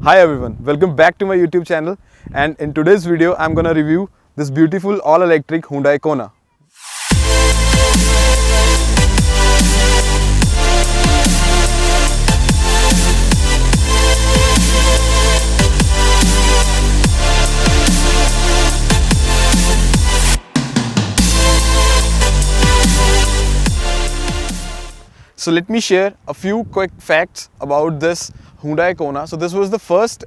Hi everyone, welcome back to my YouTube channel, and in today's video I'm gonna review this beautiful all-electric Hyundai Kona. So let me share a few quick facts about this Hyundai Kona. So this was the first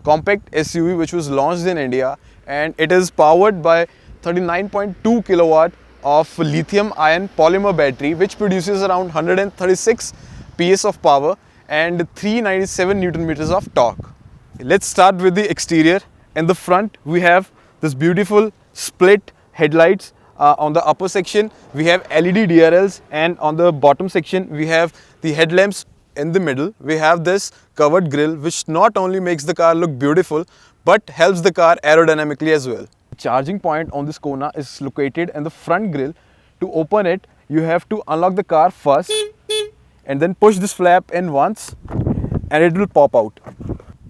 compact SUV which was launched in India, and it is powered by 39.2 kilowatt of lithium ion polymer battery, which produces around 136 PS of power and 397 Newton meters of torque. Let's start with the exterior. In the front we have this beautiful split headlights. On the upper section we have LED DRLs, and on the bottom section we have the headlamps. In the middle we have this covered grille, which not only makes the car look beautiful but helps the car aerodynamically as well. The charging point on this Kona is located in the front grille. To open it, you have to unlock the car first and then push this flap in once and it will pop out.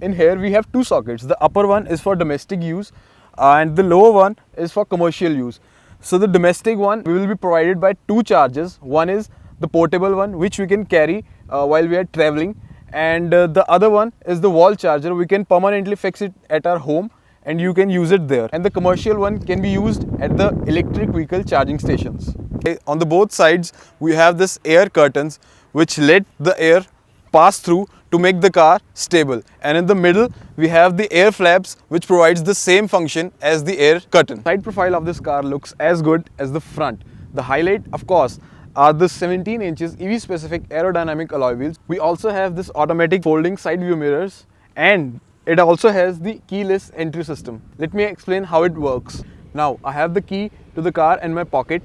In here we have two sockets. The upper one is for domestic use and the lower one is for commercial use. So the domestic one will be provided by two chargers. One is the portable one, which we can carry while we are traveling, and the other one is the wall charger. We can permanently fix it at our home and you can use it there. And the commercial one can be used at the electric vehicle charging stations. Okay, on the both sides we have this air curtains which let the air pass through to make the car stable, and in the middle we have the air flaps which provides the same function as the air curtain. Side profile of this car looks as good as the front. The highlight, of course, are the 17 inches EV specific aerodynamic alloy wheels. We also have this automatic folding side view mirrors, and it also has the keyless entry system. Let me explain how it works. Now I have the key to the car in my pocket.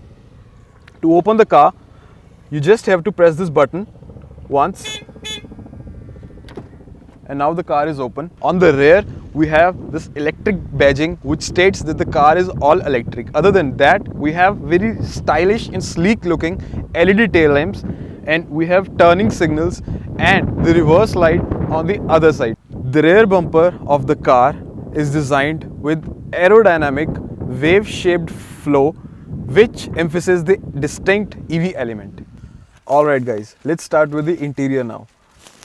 To open the car, you just have to press this button once, and now the car is open. On the rear we have this electric badging which states that the car is all electric. Other than that, we have very stylish and sleek looking LED tail lamps, and we have turning signals and the reverse light on the other side. The rear bumper of the car is designed with aerodynamic wave shaped flow which emphasizes the distinct EV element. Alright guys, let's start with the interior now.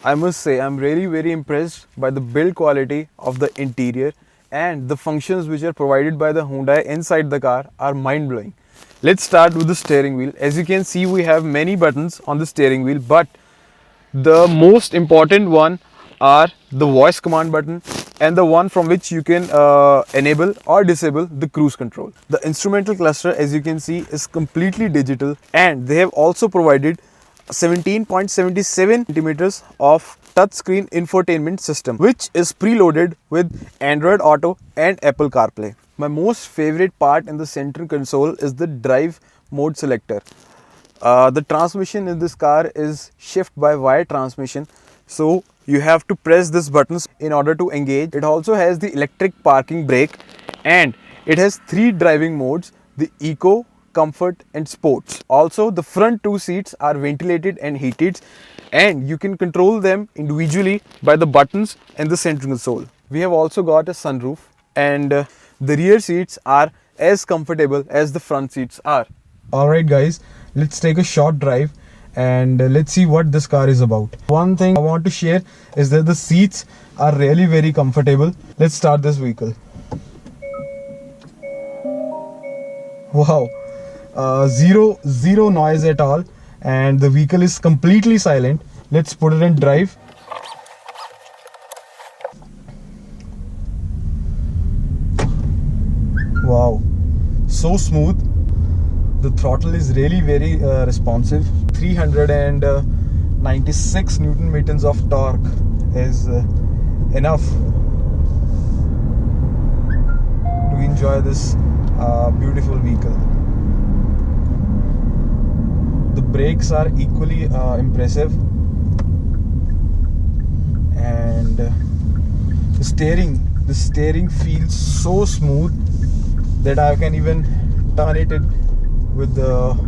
I must say I'm really very impressed by the build quality of the interior, and the functions which are provided by the Hyundai inside the car are mind-blowing. Let's start with the steering wheel. As you can see, we have many buttons on the steering wheel, but the most important one are the voice command button and the one from which you can enable or disable the cruise control. The instrumental cluster, as you can see, is completely digital, and they have also provided 17.77 centimeters of touchscreen infotainment system, which is preloaded with Android Auto and Apple CarPlay. My most favorite part in the center console is the drive mode selector. The transmission in this car is shift by wire transmission, so you have to press this buttons in order to engage. It also has the electric parking brake, and it has three driving modes: the Eco, Comfort and Sports. Also, the front two seats are ventilated and heated, and you can control them individually by the buttons in the center console. We have also got a sunroof, and the rear seats are as comfortable as the front seats are. Alright guys, let's take a short drive and let's see what this car is about. One thing I want to share is that the seats are really very comfortable. Let's start this vehicle. Wow. Zero noise at all, and the vehicle is completely silent. Let's put it in drive. Wow, so smooth. The throttle is really very responsive. 396 Newton meters of torque is enough to enjoy this beautiful vehicle. The brakes are equally impressive, and the steering feels so smooth that I can even turn it with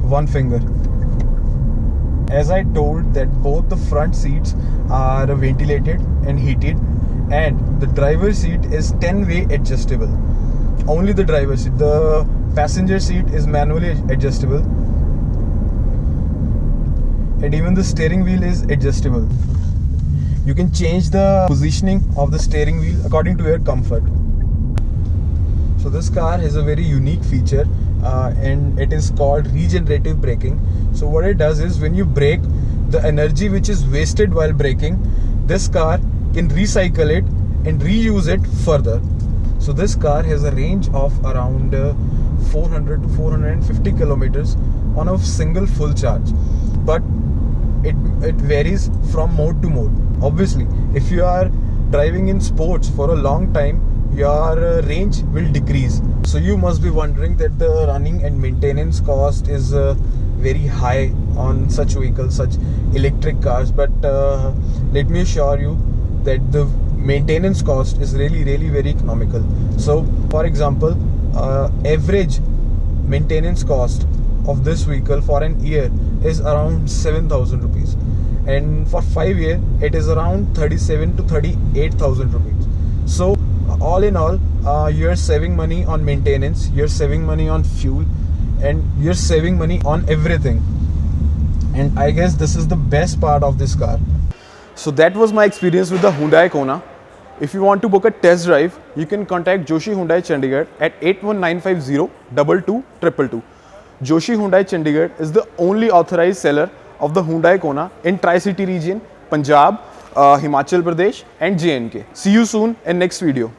one finger. As I told that both the front seats are ventilated and heated, and the driver seat is 10-way adjustable. Only the driver seat. The passenger seat is manually adjustable, and even the steering wheel is adjustable. You can change the positioning of the steering wheel according to your comfort. So this car has a very unique feature, and it is called regenerative braking. So what it does is, when you brake, the energy which is wasted while braking, this car can recycle it and reuse it further. So this car has a range of around 400 to 450 kilometers on a single full charge, but it varies from mode to mode. Obviously, if you are driving in sports for a long time, your range will decrease. So you must be wondering that the running and maintenance cost is very high on such vehicles, such electric cars, but let me assure you that the maintenance cost is really very economical. So for example, average maintenance cost of this vehicle for an year is around 7,000 rupees, and for 5 years it is around 37 to 38,000 rupees. So all in all, you're saving money on maintenance, you're saving money on fuel, and you're saving money on everything. And I guess this is the best part of this car. So that was my experience with the Hyundai Kona. If you want to book a test drive, you can contact Joshi Hyundai Chandigarh at 81950 Joshi Hyundai Chandigarh is the only authorized seller of the Hyundai Kona in Tri-City region, Punjab, Himachal Pradesh and J&K. See you soon in next video.